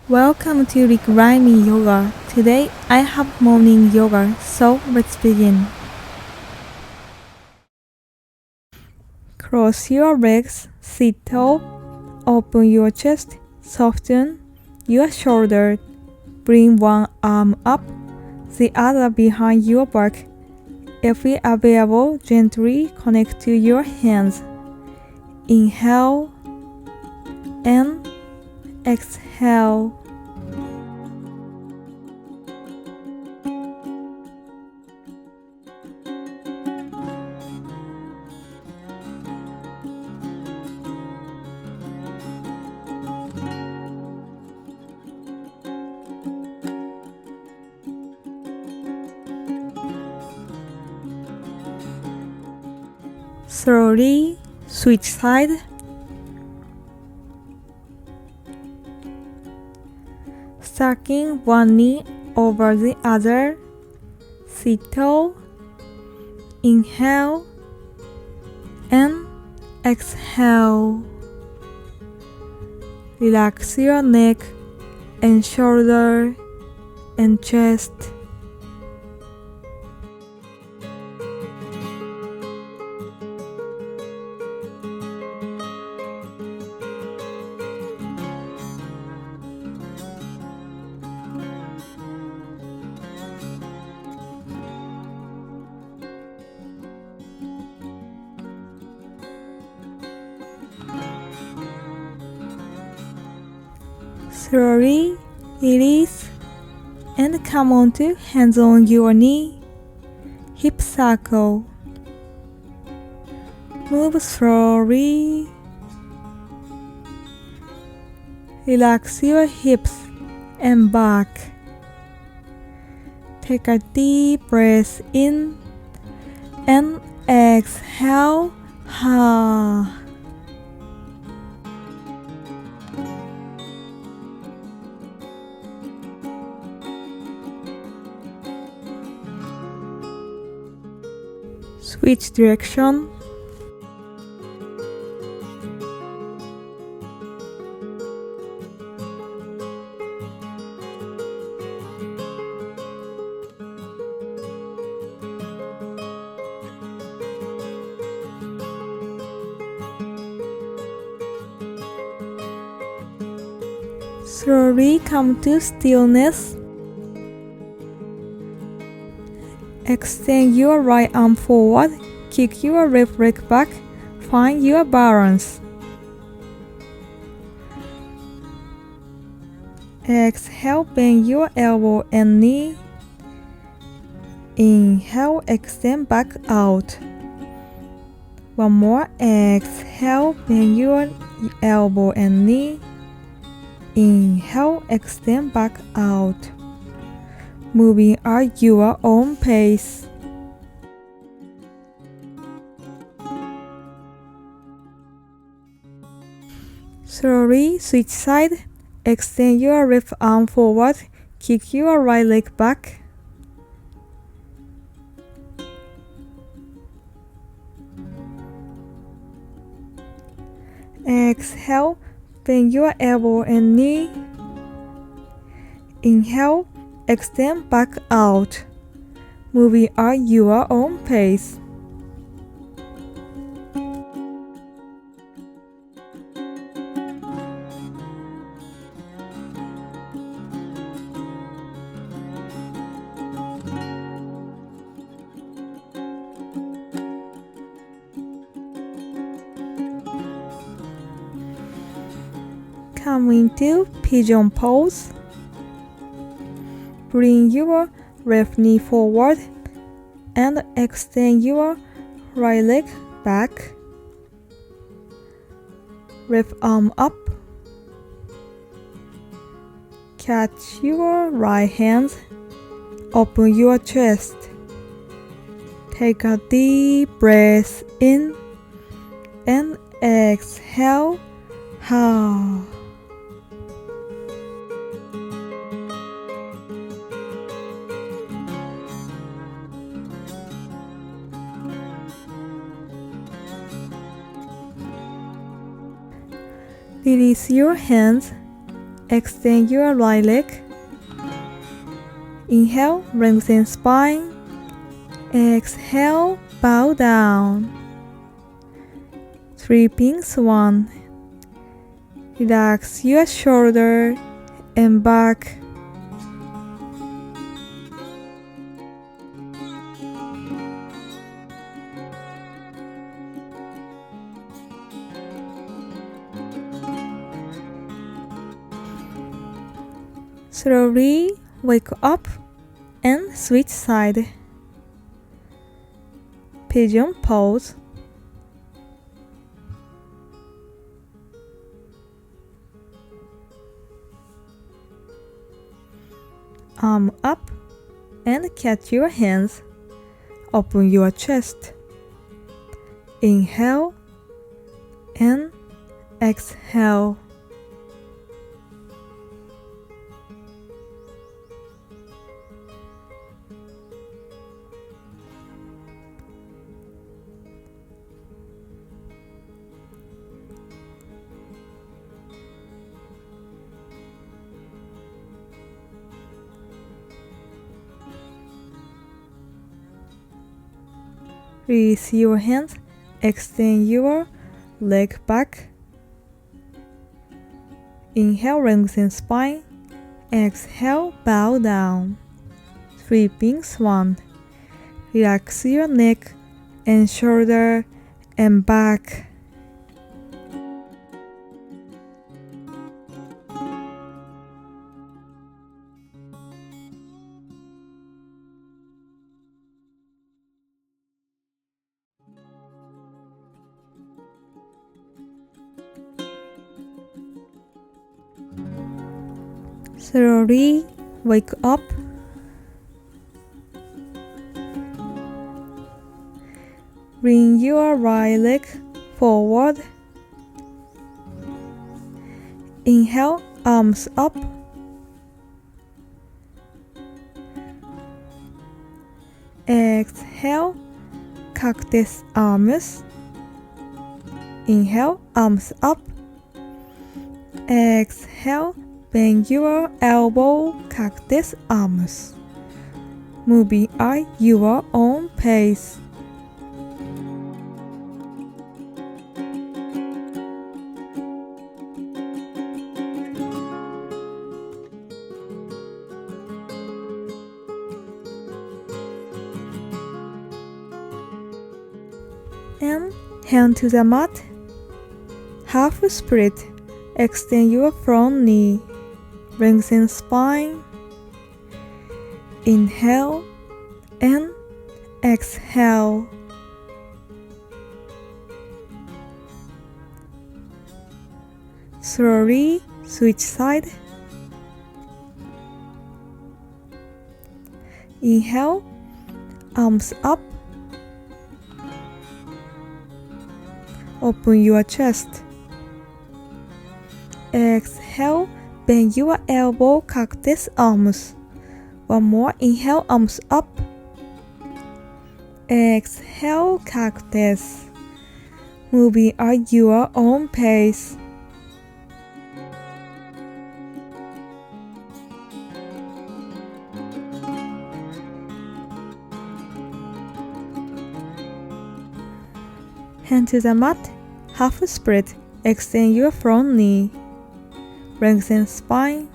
Welcome to Reconnect Yoga. Today I have morning yoga, so let's begin. Cross your legs, sit tall, open your chest, soften your shoulder, bring one arm up, the other behind your back. If available, gently connect to your hands. Inhale and exhale. Slowly switch side. Stacking one knee over the other. Sit tall. Inhale and exhale. Relax your neck and shoulder and chest. Slowly release and come onto hands on your knee, hip circle. Move slowly. Relax your hips and back. Take a deep breath in and exhale. Ha. Switch direction. Slowly come to stillness. Extend your right arm forward, kick your left leg back, find your balance. Exhale, bend your elbow and knee. Inhale, extend back out. One more, exhale, bend your elbow and knee. Inhale, extend back out. Moving at your own pace. Slowly switch side. Extend your left arm forward. Kick your right leg back. Exhale, bend your elbow and knee. Inhale, extend back out, moving at your own pace. Come into pigeon pose. Bring your left knee forward and extend your right leg back. Left arm up. Catch your right hand. Open your chest. Take a deep breath in and exhale. Ha. Release your hands extend your right leg. Inhale, lengthen spine. Exhale, bow down. 3 pinks, 1. Relax your shoulder and back. Slowly wake up and switch side. Pigeon pose. Arm up and catch your hands. Open your chest. Inhale and exhale. Release your hands, extend your leg back. Inhale, lengthen spine. Exhale, bow down. 3 pinks, 1. Relax your neck and shoulder and back. Slowly wake up. Bring your right leg forward. Inhale, arms up. Exhale, cactus arms. Inhale, arms up. Exhale, bend your elbow, cactus arms. Moving at your own pace. And hand to the mat. Half split. Extend your front knee. Lengthen spine. Inhale and exhale. Slowly switch side. Inhale, arms up. Open your chest. Exhale, bend your elbow, cactus arms. One more. Inhale, arms up. Exhale, cactus. Moving at your own pace. Hand to the mat, half split. Extend your front knee. Lengthen spine.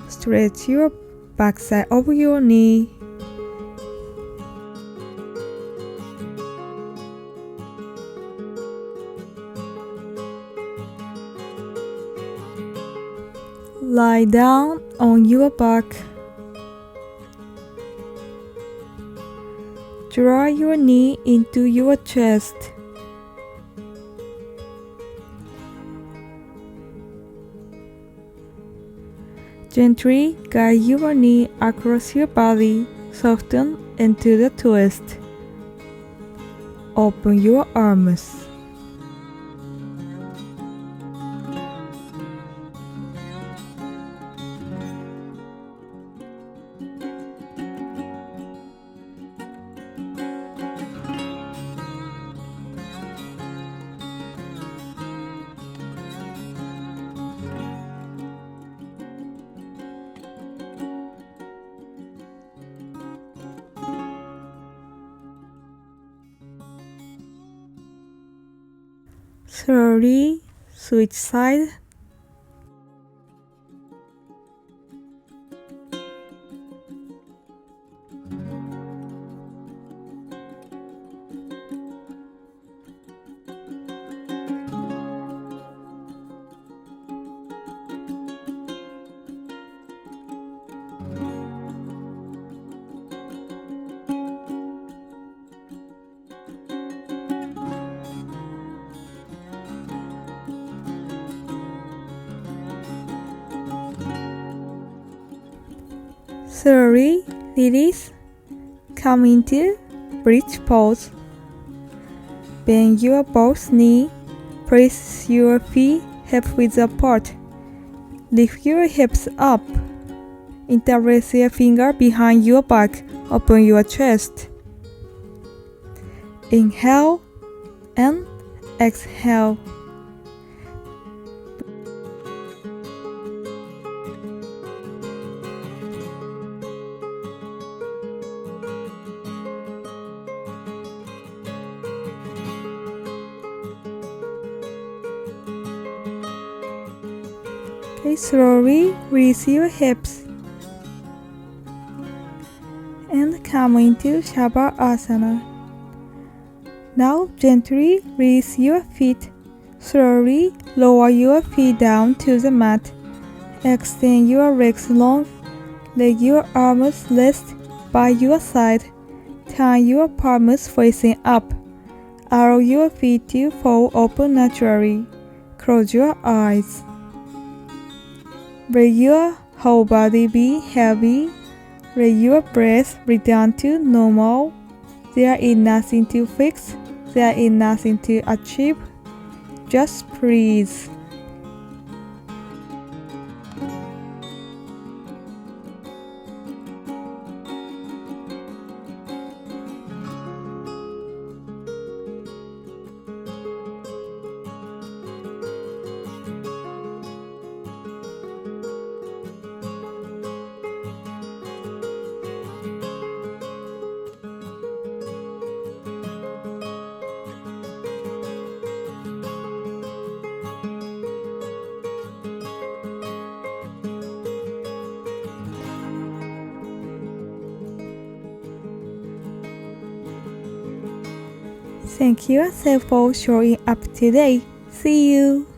Stretch your backside of your knee. Lie down on your back. Draw your knee into your chest. Gently guide your knee across your body, soften into the twist. Open your arms. Slowly switch side. Slowly release. Come into bridge pose. Bend your both knee. Place your feet hip-width apart. Lift your hips up. Interlace your finger behind your back. Open your chest. Inhale and exhale. Okay, slowly release your hips and come into Shavasana. Now gently release your feet. Slowly lower your feet down to the mat. Extend your legs long. Let your arms rest by your side. Turn your palms facing up. Allow your feet to fall open naturally. Close your eyes. Let your whole body be heavy. Let your breath return to normal. There is nothing to fix. There is nothing to achieve. Just breathe. Thank you for showing up today. See you!